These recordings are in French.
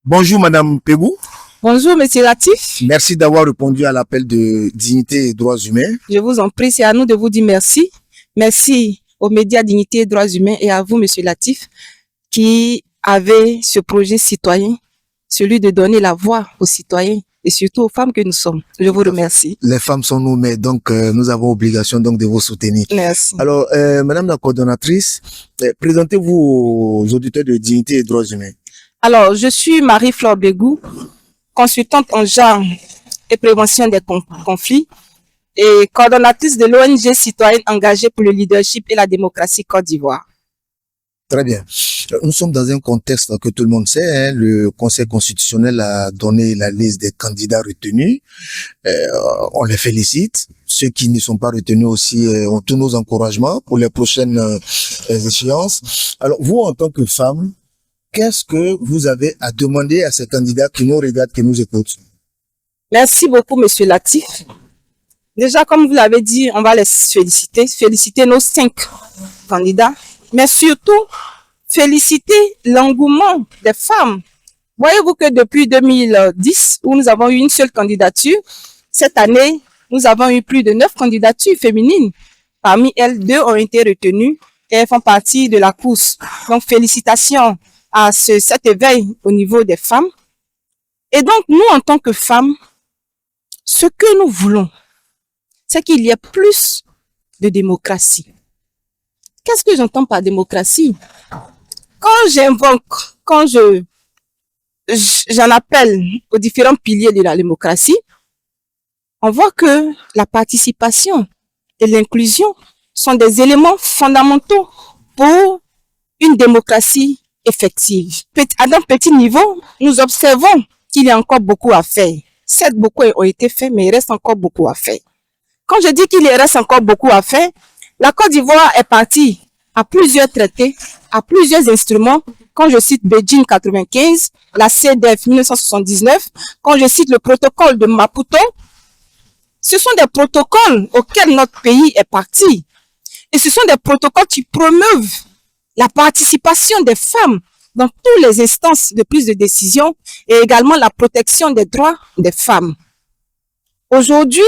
Bonjour Madame Pégou. Bonjour Monsieur Latif. Merci d'avoir répondu à l'appel de Dignité et Droits Humains. Je vous en prie, c'est à nous de vous dire merci. Merci aux médias Dignité et Droits Humains et à vous Monsieur Latif qui avez ce projet citoyen, celui de donner la voix aux citoyens et surtout aux femmes que nous sommes. Je vous remercie. Les femmes sont nos mères, donc nous avons obligation donc de vous soutenir. Merci. Alors, Madame la coordonnatrice, présentez-vous aux auditeurs de Dignité et Droits Humains. Alors, je suis Marie-Flore Begou, consultante en genre et prévention des conflits et coordonnatrice de l'ONG citoyenne engagée pour le leadership et la démocratie Côte d'Ivoire. Très bien. Nous sommes dans un contexte que tout le monde sait. Hein, le Conseil constitutionnel a donné la liste des candidats retenus. On les félicite. Ceux qui ne sont pas retenus aussi ont tous nos encouragements pour les prochaines échéances. Alors, vous, en tant que femme, qu'est-ce que vous avez à demander à ces candidats qui nous regardent, qui nous écoutent? Merci beaucoup, Monsieur Latif. Déjà, comme vous l'avez dit, on va les féliciter. Féliciter nos 5 candidats. Mais surtout, féliciter l'engouement des femmes. Voyez-vous que depuis 2010, où nous avons eu une seule candidature, cette année, nous avons eu plus de 9 candidatures féminines. Parmi elles, 2 ont été retenues et elles font partie de la course. Donc, félicitations à cet éveil au niveau des femmes. Et donc, nous, en tant que femmes, ce que nous voulons, c'est qu'il y ait plus de démocratie. Qu'est-ce que j'entends par démocratie? Quand j'invoque, quand j'en appelle aux différents piliers de la démocratie, on voit que la participation et l'inclusion sont des éléments fondamentaux pour une démocratie effective. À un petit niveau, nous observons qu'il y a encore beaucoup à faire. Certes, beaucoup ont été faits, mais il reste encore beaucoup à faire. Quand je dis qu'il reste encore beaucoup à faire, la Côte d'Ivoire est partie à plusieurs traités, à plusieurs instruments. Quand je cite Beijing 95, la CEDEF 1979, quand je cite le protocole de Maputo, ce sont des protocoles auxquels notre pays est parti. Et ce sont des protocoles qui promeuvent la participation des femmes dans toutes les instances de prise de décision et également la protection des droits des femmes. Aujourd'hui,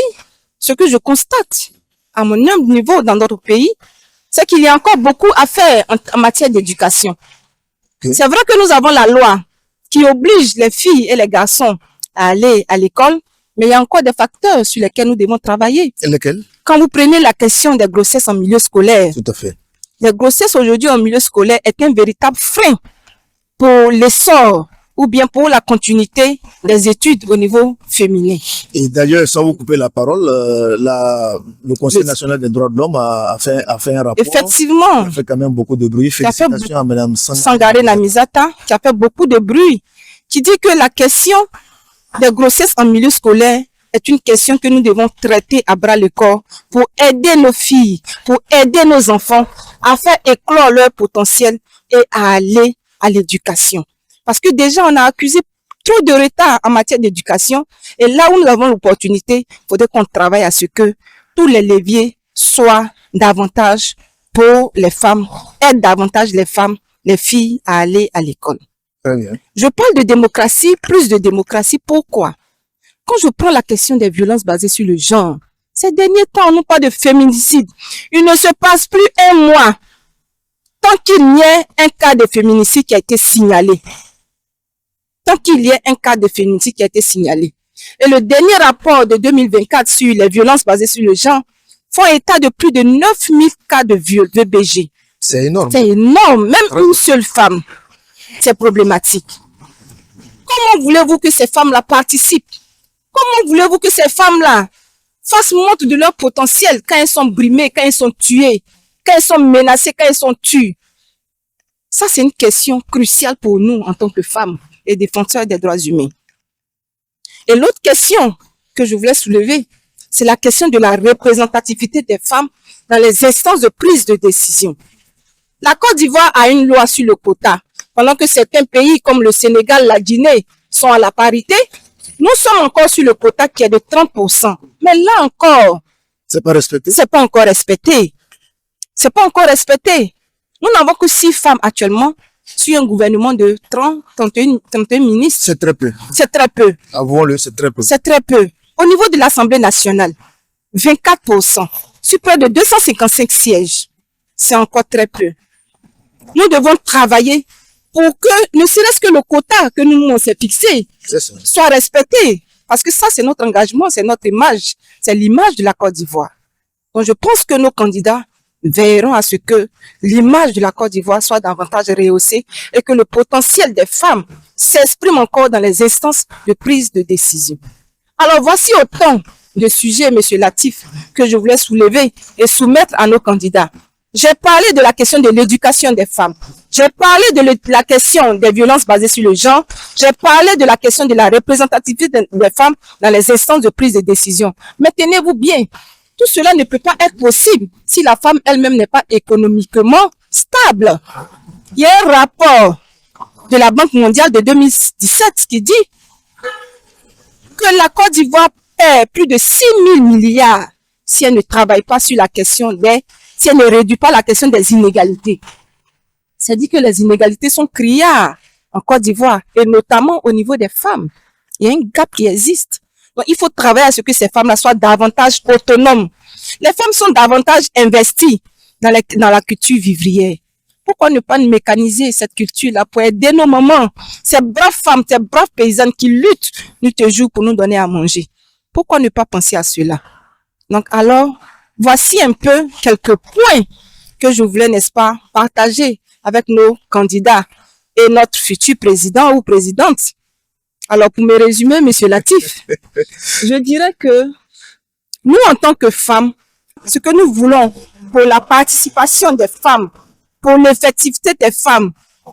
ce que je constate à mon humble niveau dans notre pays, c'est qu'il y a encore beaucoup à faire en matière d'éducation. Okay. C'est vrai que nous avons la loi qui oblige les filles et les garçons à aller à l'école, mais il y a encore des facteurs sur lesquels nous devons travailler. Et lesquels? Quand vous prenez la question des grossesses en milieu scolaire, tout à fait. Les grossesses aujourd'hui en milieu scolaire est un véritable frein pour l'essor ou bien pour la continuité des études au niveau féminin. Et d'ailleurs, sans vous couper la parole, le Conseil national des droits de l'homme a fait un rapport. Effectivement. Ça fait quand même beaucoup de bruit. Félicitations à Mme Sangaré Namizata, qui a fait beaucoup de bruit, qui dit que la question des grossesses en milieu scolaire est une question que nous devons traiter à bras le corps pour aider nos filles, pour aider nos enfants à faire éclore leur potentiel et à aller à l'éducation. Parce que déjà, on a accusé trop de retard en matière d'éducation. Et là où nous avons l'opportunité, il faudrait qu'on travaille à ce que tous les leviers soient davantage pour les femmes, aident davantage les femmes, les filles à aller à l'école. Très bien. Je parle de démocratie, plus de démocratie. Pourquoi? Quand je prends la question des violences basées sur le genre, ces derniers temps, on nous parle de féminicide. Il ne se passe plus un mois tant qu'il y ait un cas de féminicide qui a été signalé. Tant qu'il y ait un cas de féminicide qui a été signalé. Et le dernier rapport de 2024 sur les violences basées sur le genre font état de plus de 9000 cas de VBG. C'est énorme. C'est énorme. Même une seule femme, c'est problématique. Comment voulez-vous que ces femmes-là participent? Comment voulez-vous que ces femmes-là fassent montre de leur potentiel quand elles sont brimées, quand elles sont tuées, quand elles sont menacées, quand elles sont tuées? Ça, c'est une question cruciale pour nous en tant que femmes et défenseurs des droits humains. Et l'autre question que je voulais soulever, c'est la question de la représentativité des femmes dans les instances de prise de décision. La Côte d'Ivoire a une loi sur le quota, pendant que certains pays comme le Sénégal, la Guinée sont à la parité. Nous sommes encore sur le quota qui est de 30%. Mais là encore, c'est pas respecté. C'est pas encore respecté. C'est pas encore respecté. Nous n'avons que 6 femmes actuellement sur un gouvernement de 31 ministres. C'est très peu. C'est très peu. Avouons-le, c'est très peu. C'est très peu. Au niveau de l'Assemblée nationale, 24%, sur près de 255 sièges. C'est encore très peu. Nous devons travailler pour que, ne serait-ce que le quota que nous on s'est fixé, soit respecté. Parce que ça, c'est notre engagement, c'est notre image, c'est l'image de la Côte d'Ivoire. Donc, je pense que nos candidats veilleront à ce que l'image de la Côte d'Ivoire soit davantage rehaussée et que le potentiel des femmes s'exprime encore dans les instances de prise de décision. Alors, voici autant de sujets, Monsieur Latif, que je voulais soulever et soumettre à nos candidats. J'ai parlé de la question de l'éducation des femmes. J'ai parlé de la question des violences basées sur le genre. J'ai parlé de la question de la représentativité des femmes dans les instances de prise de décision. Mais tenez-vous bien, tout cela ne peut pas être possible si la femme elle-même n'est pas économiquement stable. Il y a un rapport de la Banque mondiale de 2017 qui dit que la Côte d'Ivoire perd plus de 6 000 milliards si elle ne travaille pas sur la question si elle ne réduit pas la question des inégalités. C'est-à-dire que les inégalités sont criardes en Côte d'Ivoire et notamment au niveau des femmes. Il y a un gap qui existe. Donc, il faut travailler à ce que ces femmes-là soient davantage autonomes. Les femmes sont davantage investies dans la culture vivrière. Pourquoi ne pas mécaniser cette culture-là pour aider nos mamans, ces braves femmes, ces braves paysannes qui luttent nuit et jour pour nous donner à manger? Pourquoi ne pas penser à cela? Donc, alors, voici un peu quelques points que je voulais, n'est-ce pas, partager avec nos candidats et notre futur président ou présidente. Alors, pour me résumer, Monsieur Latif, je dirais que nous, en tant que femmes, ce que nous voulons pour la participation des femmes, pour l'effectivité des femmes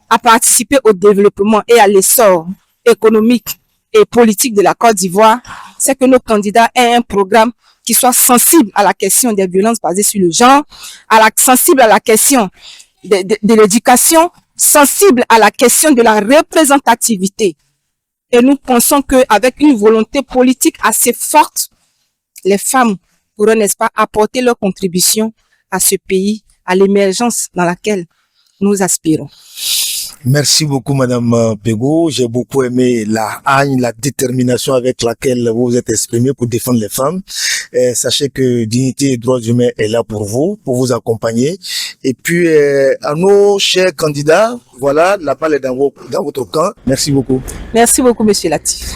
à participer au développement et à l'essor économique et politique de la Côte d'Ivoire, c'est que nos candidats aient un programme qui soit sensible à la question des violences basées sur le genre, sensible à la question de l'éducation, sensible à la question de la représentativité. Et nous pensons qu'avec une volonté politique assez forte, les femmes pourront, n'est-ce pas, apporter leur contribution à ce pays, à l'émergence dans laquelle nous aspirons. Merci beaucoup, Madame Pego. J'ai beaucoup aimé la haine, la détermination avec laquelle vous vous êtes exprimé pour défendre les femmes. Sachez que Dignité et Droits humains est là pour vous accompagner. Et puis, à nos chers candidats, voilà, la balle est dans votre camp. Merci beaucoup. Merci beaucoup, Monsieur Latif.